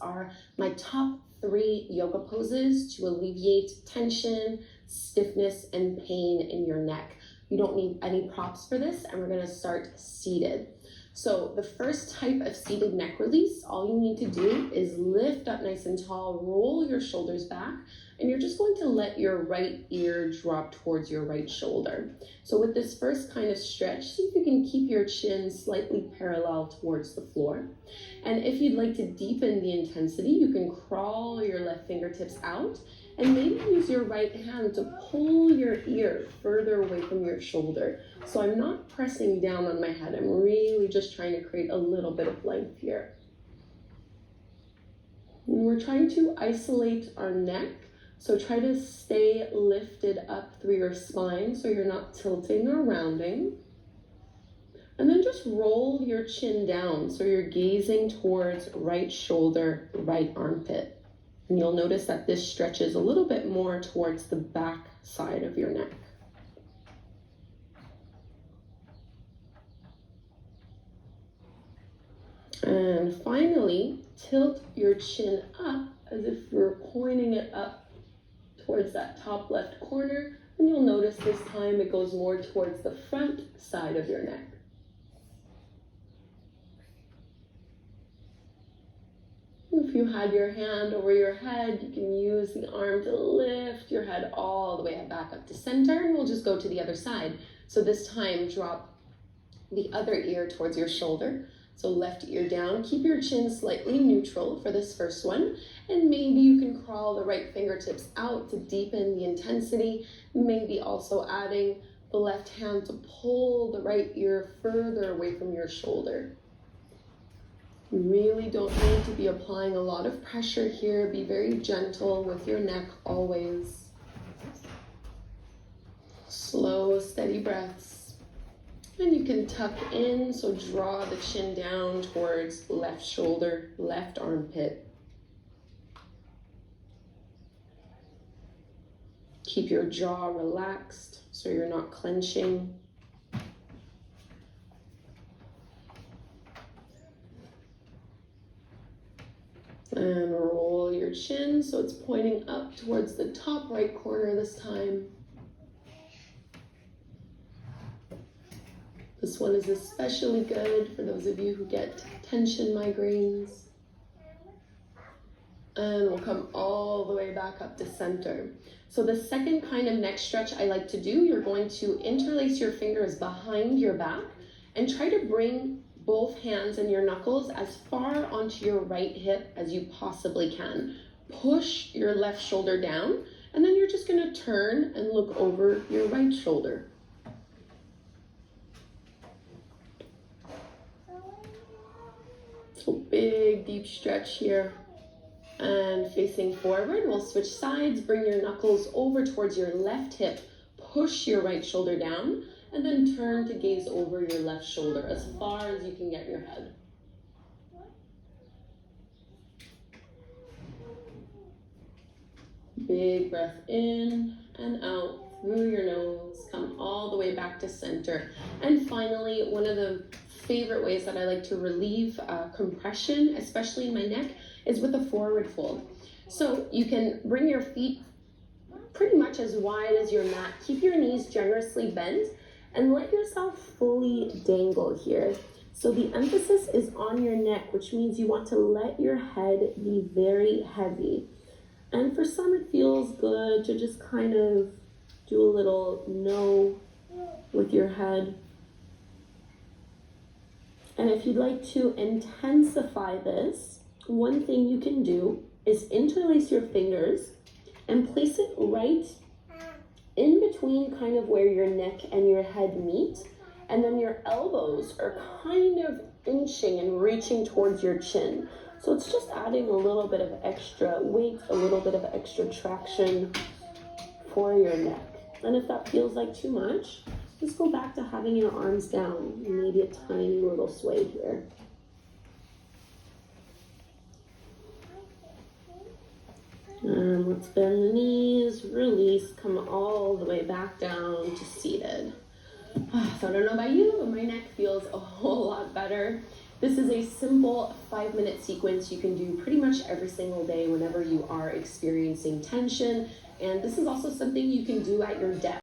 are my top 3 yoga poses to alleviate tension, stiffness, and pain in your neck. You don't need any props for this, and we're gonna start seated. So the first type of seated neck release, all you need to do is lift up nice and tall, roll your shoulders back, and you're just going to let your right ear drop towards your right shoulder. So with this first kind of stretch, see if you can keep your chin slightly parallel towards the floor. And if you'd like to deepen the intensity, you can crawl your left fingertips out and maybe use your right hand to pull your ear further away from your shoulder. So I'm not pressing down on my head. I'm really just trying to create a little bit of length here. And we're trying to isolate our neck. So try to stay lifted up through your spine so you're not tilting or rounding. And then just roll your chin down so you're gazing towards right shoulder, right armpit. And you'll notice that this stretches a little bit more towards the back side of your neck. And finally, tilt your chin up as if you're pointing it up towards that top left corner. And you'll notice this time it goes more towards the front side of your neck. If you had your hand over your head, you can use the arm to lift your head all the way back up to center, and we'll just go to the other side. So this time, drop the other ear towards your shoulder. So left ear down, keep your chin slightly neutral for this first one, and maybe you can crawl the right fingertips out to deepen the intensity, maybe also adding the left hand to pull the right ear further away from your shoulder. You really don't need to be applying a lot of pressure here. Be very gentle with your neck always. Slow, steady breaths. And you can tuck in, so draw the chin down towards left shoulder, left armpit. Keep your jaw relaxed so you're not clenching. And roll your chin so it's pointing up towards the top right corner this time. This one is especially good for those of you who get tension migraines. And we'll come all the way back up to center. So the second kind of neck stretch I like to do, you're going to interlace your fingers behind your back and try to bring both hands and your knuckles as far onto your right hip as you possibly can. Push your left shoulder down, and then you're just going to turn and look over your right shoulder. So big, deep stretch here. And facing forward, we'll switch sides. Bring your knuckles over towards your left hip. Push your right shoulder down. And then turn to gaze over your left shoulder as far as you can get your head. Big breath in and out through your nose. Come all the way back to center. And finally, one of the favorite ways that I like to relieve compression, especially in my neck, is with a forward fold. So you can bring your feet pretty much as wide as your mat. Keep your knees generously bent. And let yourself fully dangle here. So the emphasis is on your neck, which means you want to let your head be very heavy. And for some, it feels good to just kind of do a little no with your head. And if you'd like to intensify this, one thing you can do is interlace your fingers and place it right in between kind of where your neck and your head meet, and then your elbows are kind of inching and reaching towards your chin. So it's just adding a little bit of extra weight, a little bit of extra traction for your neck. And if that feels like too much, just go back to having your arms down, maybe a tiny little sway here. And let's bend the knees, release, come all the way back down to seated. So I don't know about you, but my neck feels a whole lot better. This is a simple 5-minute sequence you can do pretty much every single day whenever you are experiencing tension. And this is also something you can do at your desk.